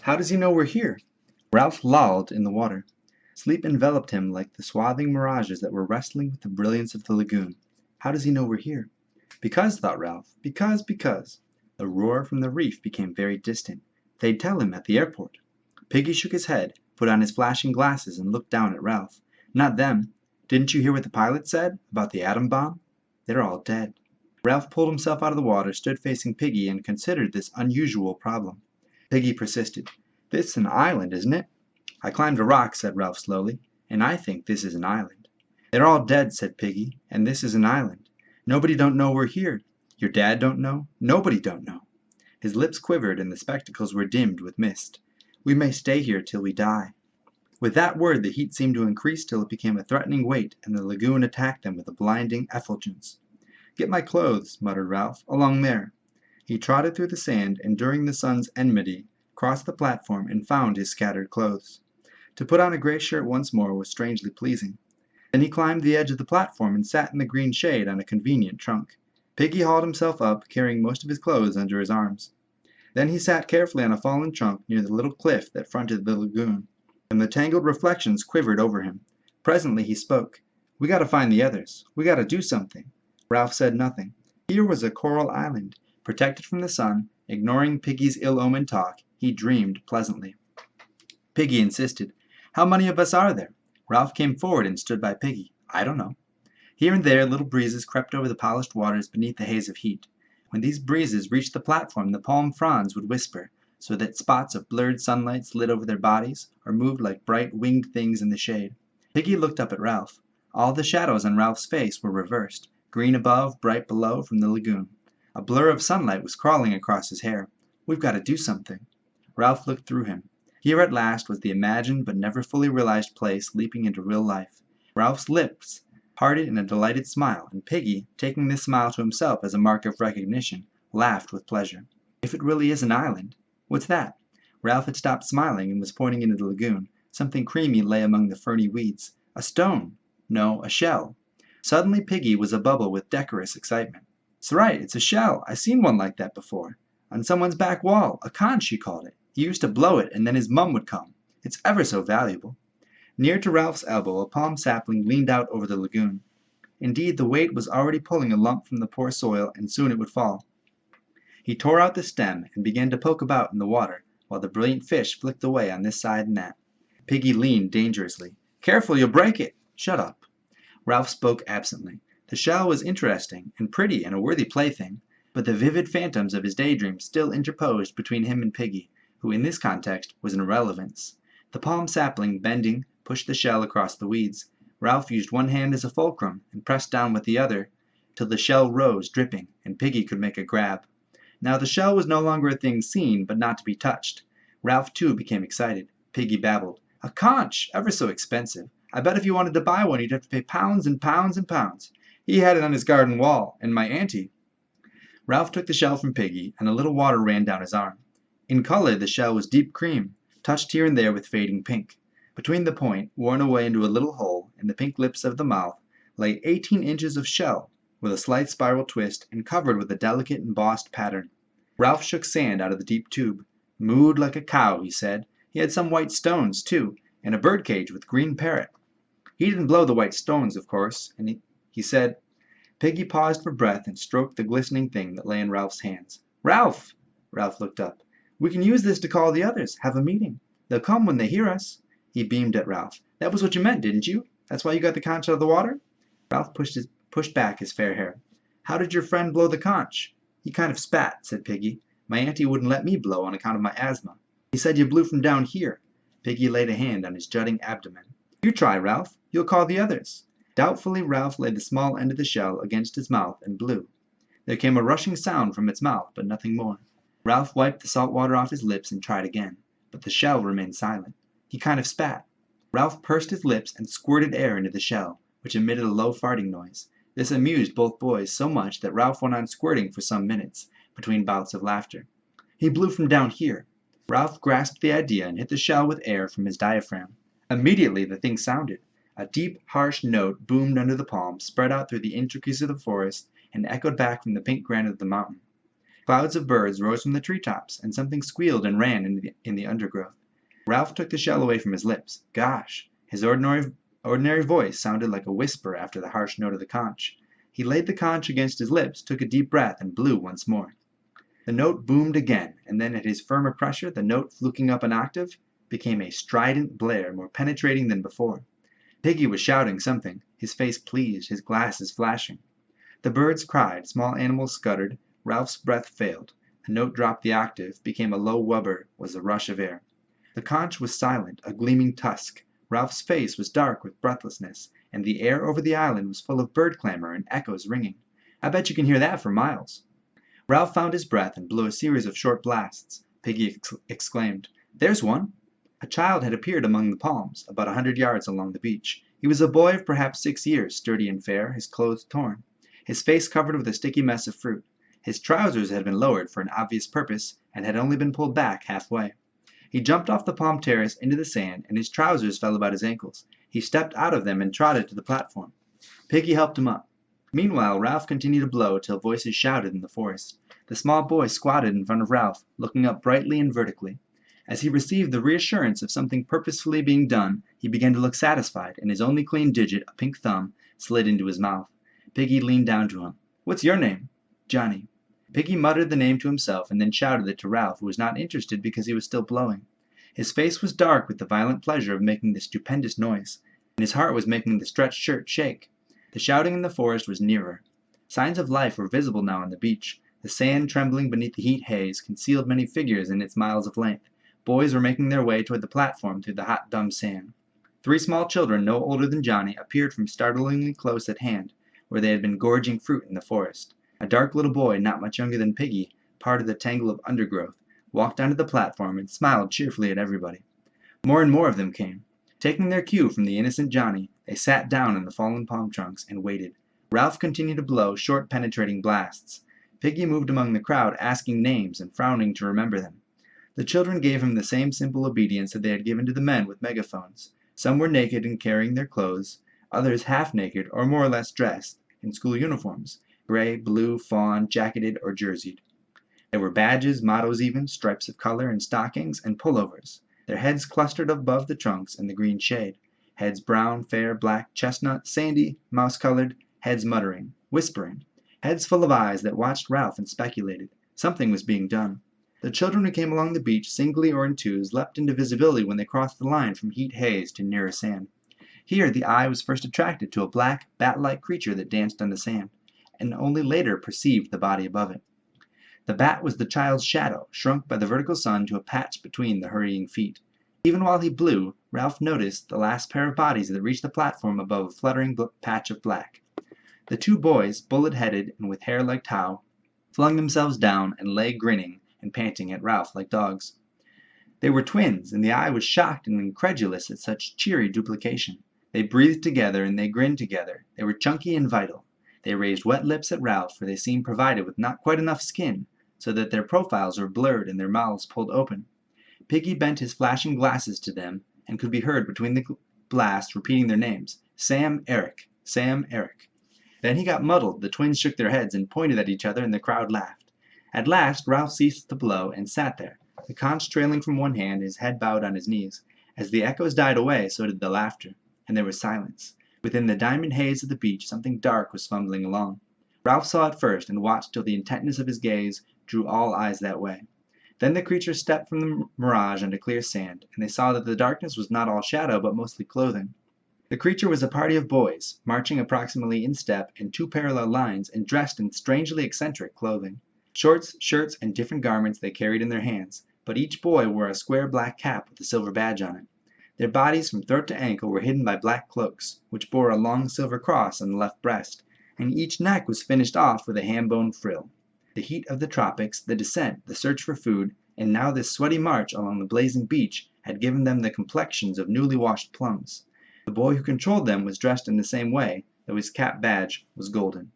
How does he know we're here?" Ralph lolled in the water. Sleep enveloped him like the swathing mirages that were wrestling with the brilliance of the lagoon. How does he know we're here? Because, thought Ralph, because. The roar from the reef became very distant. They'd tell him at the airport. Piggy shook his head, put on his flashing glasses, and looked down at Ralph. Not them. Didn't you hear what the pilot said about the atom bomb? They're all dead. Ralph pulled himself out of the water, stood facing Piggy, and considered this unusual problem. Piggy persisted. "This is an island, isn't it?" "I climbed a rock," said Ralph slowly, "and I think this is an island." "They're all dead," said Piggy, "and this is an island. Nobody don't know we're here. Your dad don't know. Nobody don't know." His lips quivered and the spectacles were dimmed with mist. "We may stay here till we die." With that word the heat seemed to increase till it became a threatening weight, and the lagoon attacked them with a blinding effulgence. "Get my clothes," muttered Ralph, "along there." He trotted through the sand, and during the sun's enmity crossed the platform and found his scattered clothes. To put on a gray shirt once more was strangely pleasing. Then he climbed the edge of the platform and sat in the green shade on a convenient trunk. Piggy hauled himself up, carrying most of his clothes under his arms. Then he sat carefully on a fallen trunk near the little cliff that fronted the lagoon, and the tangled reflections quivered over him. Presently he spoke. "We gotta find the others. We gotta do something." Ralph said nothing. Here was a coral island, protected from the sun. Ignoring Piggy's ill-omened talk, he dreamed pleasantly. Piggy insisted. "How many of us are there?" Ralph came forward and stood by Piggy. "I don't know." Here and there little breezes crept over the polished waters beneath the haze of heat. When these breezes reached the platform the palm fronds would whisper, so that spots of blurred sunlight slid over their bodies, or moved like bright winged things in the shade. Piggy looked up at Ralph. All the shadows on Ralph's face were reversed, green above, bright below, from the lagoon. A blur of sunlight was crawling across his hair. "We've got to do something." Ralph looked through him. Here at last was the imagined but never fully realized place leaping into real life. Ralph's lips parted in a delighted smile, and Piggy, taking this smile to himself as a mark of recognition, laughed with pleasure. "If it really is an island." "What's that?" Ralph had stopped smiling and was pointing into the lagoon. Something creamy lay among the ferny weeds. "A stone." "No, a shell." Suddenly Piggy was abubble with decorous excitement. "That's right, it's a shell. I seen one like that before. On someone's back wall. A conch, she called it. He used to blow it, and then his mum would come. It's ever so valuable." Near to Ralph's elbow a palm sapling leaned out over the lagoon. Indeed, the weight was already pulling a lump from the poor soil, and soon it would fall. He tore out the stem and began to poke about in the water, while the brilliant fish flicked away on this side and that. Piggy leaned dangerously. "Careful, you'll break it." "Shut up." Ralph spoke absently. The shell was interesting and pretty and a worthy plaything, but the vivid phantoms of his daydreams still interposed between him and Piggy, who in this context was an irrelevance. The palm sapling, bending, pushed the shell across the weeds. Ralph used one hand as a fulcrum and pressed down with the other till the shell rose dripping, and Piggy could make a grab. Now the shell was no longer a thing seen, but not to be touched. Ralph too became excited. Piggy babbled. "A conch! Ever so expensive. I bet if you wanted to buy one you'd have to pay pounds and pounds and pounds. He had it on his garden wall, and my auntie—" Ralph took the shell from Piggy, and a little water ran down his arm. In color the shell was deep cream, touched here and there with fading pink. Between the point, worn away into a little hole, in the pink lips of the mouth, lay 18 inches of shell, with a slight spiral twist, and covered with a delicate embossed pattern. Ralph shook sand out of the deep tube. "Mooed like a cow," he said. "He had some white stones, too, and a birdcage with green parrot. He didn't blow the white stones, of course, and he said—" Piggy paused for breath and stroked the glistening thing that lay in Ralph's hands. "Ralph!" Ralph looked up. "We can use this to call the others, have a meeting. They'll come when they hear us." He beamed at Ralph. "That was what you meant, didn't you? That's why you got the conch out of the water?" Ralph pushed back his fair hair. "How did your friend blow the conch?" "He kind of spat," said Piggy. "My auntie wouldn't let me blow on account of my asthma. He said you blew from down here." Piggy laid a hand on his jutting abdomen. "You try, Ralph. You'll call the others." Doubtfully Ralph laid the small end of the shell against his mouth and blew. There came a rushing sound from its mouth, but nothing more. Ralph wiped the salt water off his lips and tried again, but the shell remained silent. He kind of spat. Ralph pursed his lips and squirted air into the shell, which emitted a low farting noise. This amused both boys so much that Ralph went on squirting for some minutes, between bouts of laughter. "He blew from down here." Ralph grasped the idea and hit the shell with air from his diaphragm. Immediately the thing sounded. A deep, harsh note boomed under the palm, spread out through the intricacies of the forest, and echoed back from the pink granite of the mountain. Clouds of birds rose from the treetops, and something squealed and ran in the undergrowth. Ralph took the shell away from his lips. Gosh! His ordinary voice sounded like a whisper after the harsh note of the conch. He laid the conch against his lips, took a deep breath, and blew once more. The note boomed again, and then at his firmer pressure the note, fluking up an octave, became a strident blare, more penetrating than before. Piggy was shouting something, his face pleased, his glasses flashing. The birds cried, small animals scuttered, Ralph's breath failed. The note dropped the octave, became a low wubber, was a rush of air. The conch was silent, a gleaming tusk. Ralph's face was dark with breathlessness, and the air over the island was full of bird clamor and echoes ringing. I bet you can hear that for miles. Ralph found his breath and blew a series of short blasts. Piggy exclaimed, "There's one!" A child had appeared among the palms, about 100 yards along the beach. He was a boy of perhaps 6 years, sturdy and fair, his clothes torn, his face covered with a sticky mess of fruit. His trousers had been lowered for an obvious purpose, and had only been pulled back halfway. He jumped off the palm terrace into the sand, and his trousers fell about his ankles. He stepped out of them and trotted to the platform. Piggy helped him up. Meanwhile Ralph continued to blow till voices shouted in the forest. The small boy squatted in front of Ralph, looking up brightly and vertically. As he received the reassurance of something purposefully being done, he began to look satisfied, and his only clean digit, a pink thumb, slid into his mouth. Piggy leaned down to him. "What's your name?" "Johnny." Piggy muttered the name to himself, and then shouted it to Ralph, who was not interested because he was still blowing. His face was dark with the violent pleasure of making this stupendous noise, and his heart was making the stretched shirt shake. The shouting in the forest was nearer. Signs of life were visible now on the beach. The sand, trembling beneath the heat haze, concealed many figures in its miles of length. Boys were making their way toward the platform through the hot, dumb sand. 3 small children, no older than Johnny, appeared from startlingly close at hand, where they had been gorging fruit in the forest. A dark little boy, not much younger than Piggy, part of the tangle of undergrowth, walked onto the platform and smiled cheerfully at everybody. More and more of them came. Taking their cue from the innocent Johnny, they sat down in the fallen palm trunks and waited. Ralph continued to blow short, penetrating blasts. Piggy moved among the crowd, asking names and frowning to remember them. The children gave him the same simple obedience that they had given to the men with megaphones. Some were naked and carrying their clothes, others half naked or more or less dressed in school uniforms, gray, blue, fawn, jacketed, or jerseyed. There were badges, mottos even, stripes of color, and stockings, and pullovers. Their heads clustered above the trunks in the green shade. Heads brown, fair, black, chestnut, sandy, mouse-colored, heads muttering, whispering. Heads full of eyes that watched Ralph and speculated. Something was being done. The children who came along the beach, singly or in twos, leapt into visibility when they crossed the line from heat haze to nearer sand. Here the eye was first attracted to a black, bat-like creature that danced on the sand, and only later perceived the body above it. The bat was the child's shadow, shrunk by the vertical sun to a patch between the hurrying feet. Even while he blew, Ralph noticed the last pair of bodies that reached the platform above a fluttering patch of black. The 2 boys, bullet-headed and with hair like tow, flung themselves down and lay grinning and panting at Ralph like dogs. They were twins, and the eye was shocked and incredulous at such cheery duplication. They breathed together and they grinned together. They were chunky and vital. They raised wet lips at Ralph, for they seemed provided with not quite enough skin, so that their profiles were blurred and their mouths pulled open. Piggy bent his flashing glasses to them, and could be heard between the blasts repeating their names, Sam, Eric, Sam, Eric. Then he got muddled, the twins shook their heads and pointed at each other, and the crowd laughed. At last Ralph ceased to blow, and sat there, the conch trailing from one hand, his head bowed on his knees. As the echoes died away, so did the laughter, and there was silence. Within the diamond haze of the beach something dark was fumbling along. Ralph saw it first, and watched till the intentness of his gaze drew all eyes that way. Then the creature stepped from the mirage onto clear sand, and they saw that the darkness was not all shadow, but mostly clothing. The creature was a party of boys, marching approximately in step in 2 parallel lines, and dressed in strangely eccentric clothing. Shorts, shirts, and different garments they carried in their hands, but each boy wore a square black cap with a silver badge on it. Their bodies from throat to ankle were hidden by black cloaks, which bore a long silver cross on the left breast, and each neck was finished off with a ham-bone frill. The heat of the tropics, the descent, the search for food, and now this sweaty march along the blazing beach had given them the complexions of newly washed plums. The boy who controlled them was dressed in the same way, though his cap badge was golden.